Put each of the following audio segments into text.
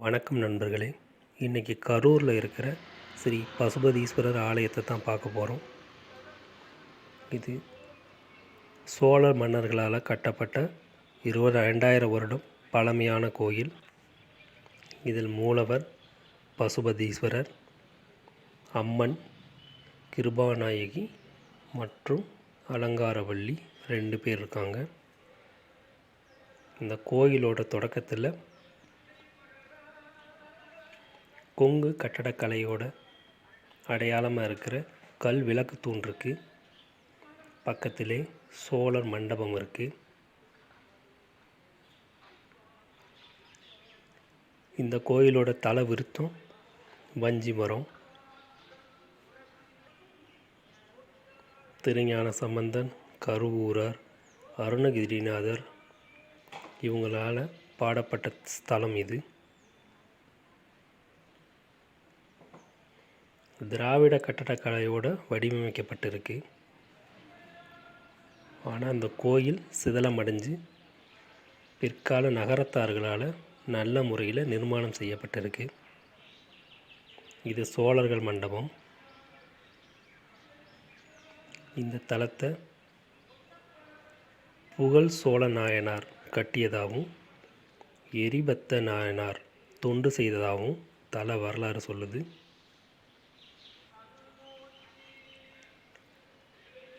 வணக்கம் நண்பர்களே. இன்றைக்கி கரூரில் இருக்கிற ஸ்ரீ பசுபதீஸ்வரர் ஆலயத்தை தான் பார்க்க போகிறோம். இது சோழர் மன்னர்களால் கட்டப்பட்ட 2000 வருடம் பழமையான கோயில். இதில் மூலவர் பசுபதீஸ்வரர், அம்மன் கிருபாநாயகி மற்றும் அலங்காரவள்ளி 2 பேர் இருக்காங்க. இந்த கோயிலோட தொடக்கத்தில் கொங்கு கட்டடக்கலையோட அடையாளமாக இருக்கிற கல் விளக்கு தூண் இருக்குது. பக்கத்திலே சோழர் மண்டபம் இருக்குது. இந்த கோயிலோட தல விருத்தம் வஞ்சி மரம். திருஞான சம்பந்தன், கருவூரார், அருணகிரிநாதர் இவங்களால் பாடப்பட்ட ஸ்தலம் இது. திராவிட கட்டடக்கலையோடு வடிவமைக்கப்பட்டிருக்கு. ஆனால் அந்த கோயில் சிதலமடைஞ்சு பிற்கால நகரத்தார்களால் நல்ல முறையில் நிர்மாணம் செய்யப்பட்டிருக்கு. இது சோழர்கள் மண்டபம். இந்த தலத்தை புகழ் சோழ நாயனார் கட்டியதாகவும் எரிபத்த நாயனார் தொண்டு செய்ததாகவும் தல வரலாறு சொல்லுது.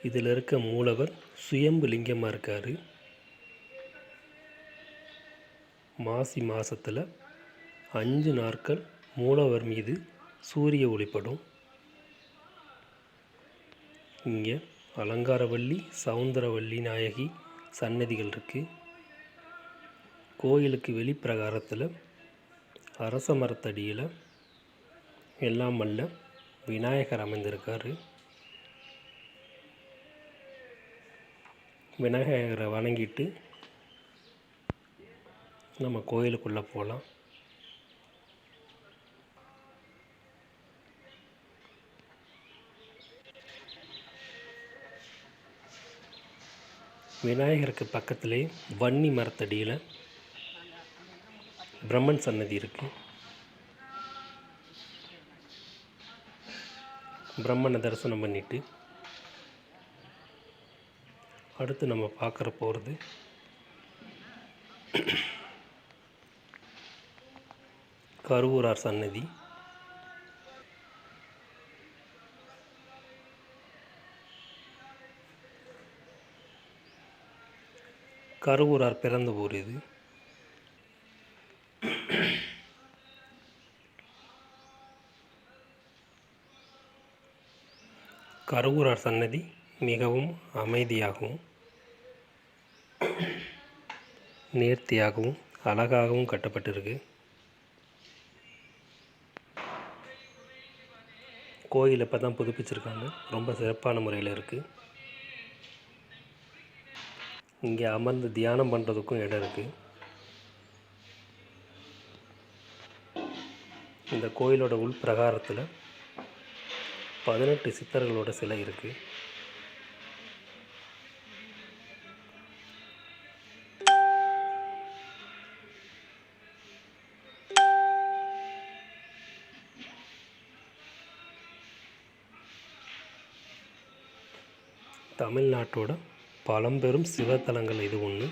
இதில் இருக்க மூலவர் சுயம்பு லிங்கமாக இருக்கார். மாசி மாதத்தில் 5 நாட்கள் மூலவர் மீது சூரிய ஒளிப்படும். இங்கே அலங்காரவள்ளி, சவுந்தரவள்ளி நாயகி சன்னதிகள் இருக்குது. கோயிலுக்கு வெளிப்பிரகாரத்தில் அரச மரத்தடியில் எல்லாம் வல்ல விநாயகர் அமைந்திருக்கார். விநாயகரை வணங்கிட்டு நம்ம கோயிலுக்குள்ளே போகலாம். விநாயகருக்கு பக்கத்திலே வன்னி மரத்தடியில் பிரம்மன் சன்னதி இருக்குது. பிரம்மனை தரிசனம் பண்ணிவிட்டு அடுத்து நம்ம பார்க்குற போகிறது கருவூரார் சன்னதி. கருவூரார் பிறந்த ஊர் இது. கருவூரார் சன்னதி மிகவும் அமைதியாகவும் நேர்த்தியாகவும் அழகாகவும் கட்டப்பட்டிருக்கு. கோயில் இப்போ தான் புதுப்பிச்சிருக்காங்க. ரொம்ப சிறப்பான முறையில் இருக்குது. இங்கே அமர்ந்து தியானம் பண்ணுறதுக்கும் இடம் இருக்குது. இந்த கோயிலோட உள் பிரகாரத்தில் 18 சித்தர்களோட சிலை இருக்குது. தமிழ்நாட்டோட பழம்பெரும் சிவத்தலங்கள் இது ஒன்று.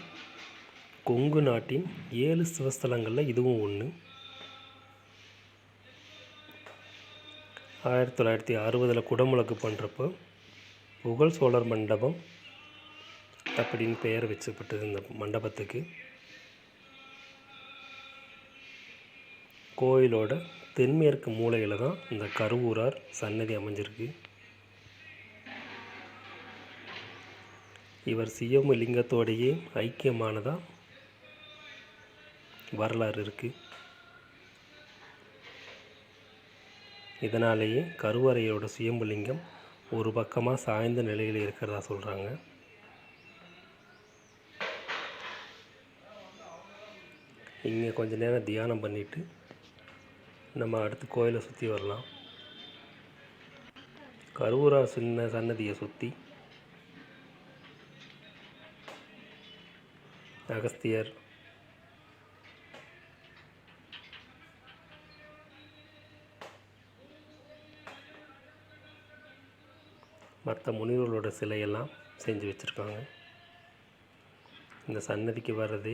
கொங்கு நாட்டின் 7 சிவஸ்தலங்களில் இதுவும் ஒன்று. 1960 குடமுழக்கு பண்ணுறப்போ புகழ் சோழர் மண்டபம் அப்படின்னு பெயர் வச்சப்பட்டது. இந்த மண்டபத்துக்கு கோயிலோட தென்மேற்கு மூலையில் தான் இந்த கருவூரார் சன்னதி அமைஞ்சிருக்கு. இவர் சுயம்பு லிங்கத்தோடையே ஐக்கியமானதாக வரலாறு இருக்குது. இதனாலேயே கருவறையோட சுயம்புலிங்கம் ஒரு பக்கமாக சாய்ந்த நிலையில் இருக்கிறதா சொல்கிறாங்க. இங்கே கொஞ்ச நேரம் தியானம் பண்ணிவிட்டு நம்ம அடுத்து கோயிலை சுற்றி வரலாம். கருவூரார் சின்ன சன்னதியை சுற்றி அகஸ்தியர், மற்ற முனிவர்களோட சிலையெல்லாம் செஞ்சு வச்சுருக்காங்க. இந்த சன்னதிக்கு வர்றது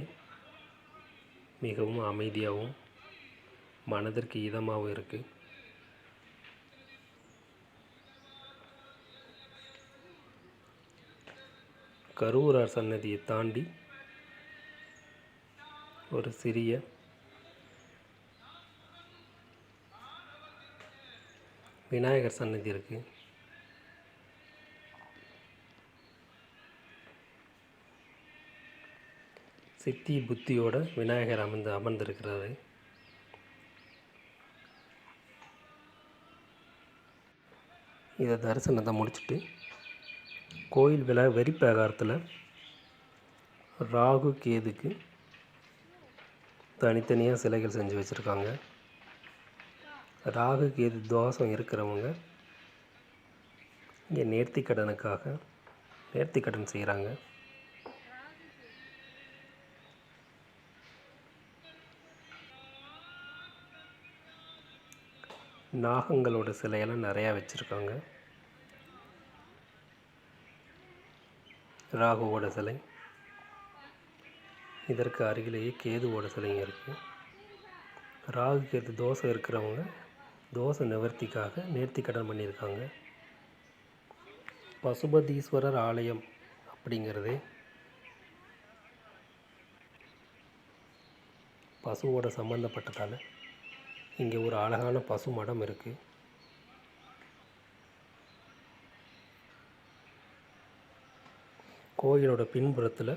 மிகவும் அமைதியாகவும் மனதிற்கு இதமாகவும் இருக்குது. கருவூரார் சன்னதியை தாண்டி ஒரு சிறிய விநாயகர் சன்னதி இருக்குது. சித்தி புத்தியோட விநாயகர் அமர்ந்திருக்கிறாரு. இதை தரிசனத்தை முடிச்சுட்டு கோயில் வெளிப்பிரகாரத்தில் ராகு கேதுக்கு தனித்தனியாக சிலைகள் செஞ்சு வச்சுருக்காங்க. ராகு கேது தோஷம் இருக்கிறவங்க இங்கே நேர்த்திக்கடன் செய்கிறாங்க. நாகங்களோட சிலையெல்லாம் நிறையா வச்சுருக்காங்க. ராகுவோட சிலை, இதற்கு அருகிலேயே கேதுவோட சிலைங்க இருக்குது. ராகு கேது தோஷம் இருக்கிறவங்க தோஷ நிவர்த்திக்காக நேர்த்திக்கடன் பண்ணியிருக்காங்க. பசுபதீஸ்வரர் ஆலயம் அப்படிங்கிறது பசுவோட சம்மந்தப்பட்டதால் இங்கே ஒரு அழகான பசு மடம் இருக்குது. கோயிலோட பின்புறத்தில்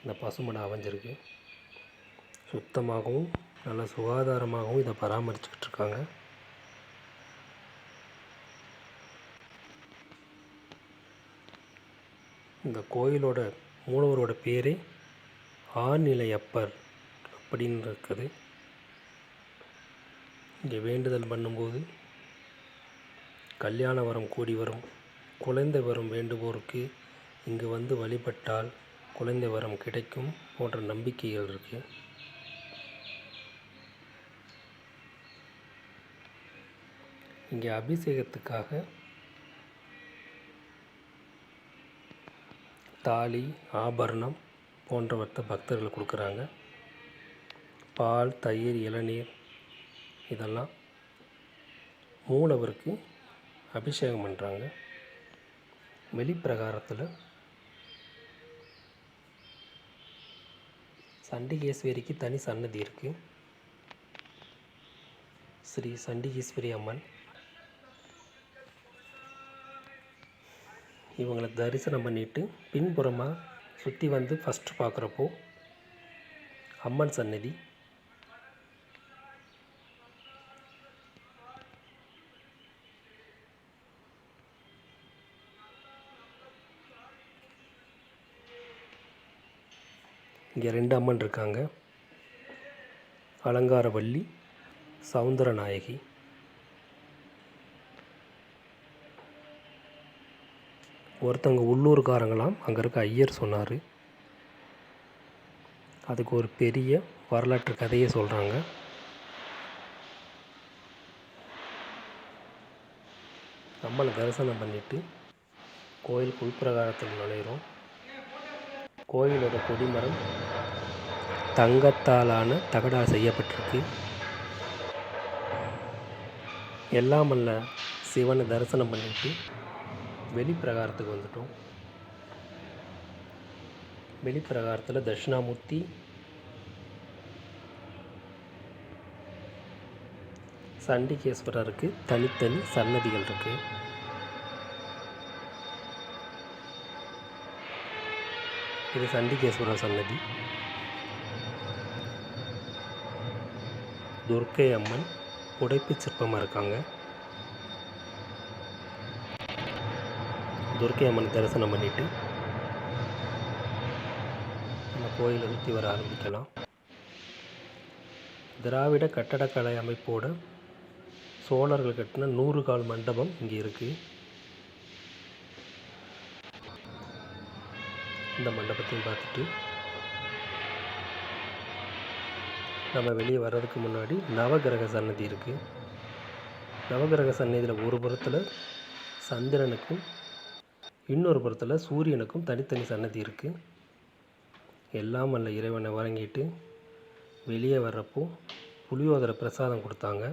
இந்த பசுமடம் அமைஞ்சிருக்கு. சுத்தமாகவும் நல்ல சுகாதாரமாகவும் இதை பராமரிச்சுக்கிட்டு இருக்காங்க. இந்த கோயிலோட மூலவரோட பேரே ஆநிலையப்பர் அப்படின்னு இருக்குது. இங்கே வேண்டுதல் பண்ணும்போது கல்யாண வரம் கூடி வரும், குழந்தை வரம் வேண்டுவோருக்கு இங்கு வந்து வழிபட்டால் குழந்தை வரம் கிடைக்கும் போன்ற நம்பிக்கைகள் இருக்குது. இங்கே அபிஷேகத்துக்காக தாலி, ஆபரணம் போன்றவற்றை பக்தர்கள் கொடுக்குறாங்க. பால், தயிர், இளநீர் இதெல்லாம் மூலவருக்கு அபிஷேகம் பண்ணுறாங்க. வெளிப்பிரகாரத்தில் சண்டிகேஸ்வரிக்கு தனி சன்னதி இருக்குது. ஸ்ரீ சண்டிகேஸ்வரி அம்மன். இவங்களை தரிசனம் பண்ணிவிட்டு பின்புறமாக சுற்றி வந்து ஃபஸ்ட்டு பார்க்குறப்போ அம்மன் சன்னதி, இங்கே 2 அம்மன் இருக்காங்க. அலங்காரவல்லி, சௌந்தரநாயகி. ஒருத்தவங்க உள்ளூர்காரங்களாம் அங்கே இருக்க ஐயர் சொன்னார். அதுக்கு ஒரு பெரிய வரலாற்று கதையை சொல்கிறாங்க. நம்மளை தரிசனம் பண்ணிவிட்டு கோயில் உள்பிரகாரத்தில் நுழைகிறோம். கோயிலோட கொடிமரம் தங்கத்தாலான தகடால் செய்யப்பட்டிருக்கு. எல்லாம் வல்ல சிவனை தரிசனம் பண்ணிட்டு வெளிப்பிரகாரத்துக்கு வந்துட்டோம். வெளிப்பிரகாரத்தில் தட்சிணாமூர்த்தி, சண்டிகேஸ்வரருக்கு தனித்தனி சன்னதிகள் இருக்குது. இது சண்டிகேஸ்வரர் சன்னதி. துர்க்கை அம்மன் புடைப்பு சிற்பமாக இருக்காங்க. துர்க்கை அம்மன் தரிசனம் பண்ணிவிட்டு நம்ம கோயிலை சுற்றி வர ஆரம்பிக்கலாம். திராவிட கட்டடக்கலை அமைப்போட சோழர்கள் கட்டின 100 கால் மண்டபம் இங்கே இருக்குது. இந்த மண்டபத்தையும் பார்த்துட்டு நம்ம வெளியே வர்றதுக்கு முன்னாடி நவகிரக சன்னதி இருக்குது. நவகிரக சன்னதியில் ஒரு புறத்தில் சந்திரனுக்கும் இன்னொரு புறத்தில் சூரியனுக்கும் தனித்தனி சன்னதி இருக்குது. எல்லாம் வல்ல இறைவனை வணங்கிட்டு வெளியே வர்றப்போ புளியோதரை பிரசாதம் கொடுத்தாங்க.